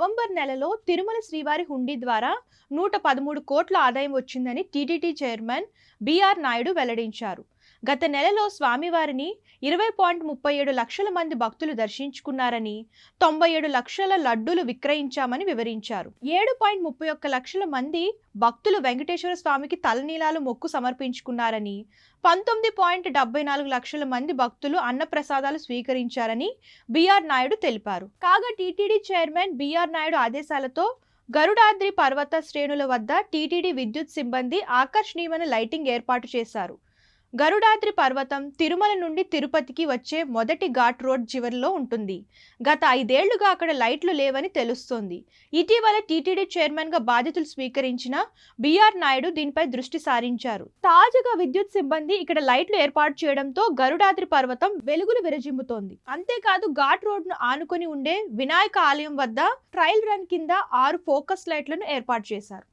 November నెలలో తిరుమల శ్రీవారి హుండీ ద్వారా 113 కోట్ల ఆదాయం వచ్చిందని టీటీడీ చైర్మన్ బిఆర్ నాయుడు వెల్లడించారు. గత నెలలో స్వామివారిని 20.37 లక్షల మంది భక్తులు దర్శించుకున్నారని, 97 లక్షల లడ్డూలు విక్రయించామని వివరించారు. 7.31 లక్షల మంది భక్తులు వెంకటేశ్వర స్వామికి తలనీలాలు మొక్కు సమర్పించుకున్నారని, 19.74 లక్షల మంది భక్తులు అన్నప్రసాదాలు స్వీకరించారని బిఆర్ నాయుడు తెలిపారు. కాగా టీటీడీ చైర్మన్ బిఆర్ నాయుడు ఆదేశాలతో గరుడాద్రి పర్వత శ్రేణుల వద్ద టీటీడీ విద్యుత్ సిబ్బంది ఆకర్షణీయమైన లైటింగ్ ఏర్పాటు చేశారు. గరుడాద్రి పర్వతం తిరుమల నుండి తిరుపతికి వచ్చే మొదటి ఘాట్ రోడ్ చివరిలో ఉంటుంది. గత 5 ఏళ్లుగా అక్కడ లైట్లు లేవని తెలుస్తోంది. ఇటీవల టీటీడీ చైర్మన్ గా బాధ్యతలు స్వీకరించిన బిఆర్ నాయుడు దీనిపై దృష్టి సారించారు. తాజాగా విద్యుత్ సిబ్బంది ఇక్కడ లైట్లు ఏర్పాటు చేయడంతో గరుడాద్రి పర్వతం వెలుగులు విరజిమ్ముతోంది. అంతేకాదు ఘాట్ రోడ్ ను ఆనుకొని ఉండే వినాయక ఆలయం వద్ద ట్రయల్ రన్ కింద 6 ఫోకస్ లైట్లను ఏర్పాటు చేశారు.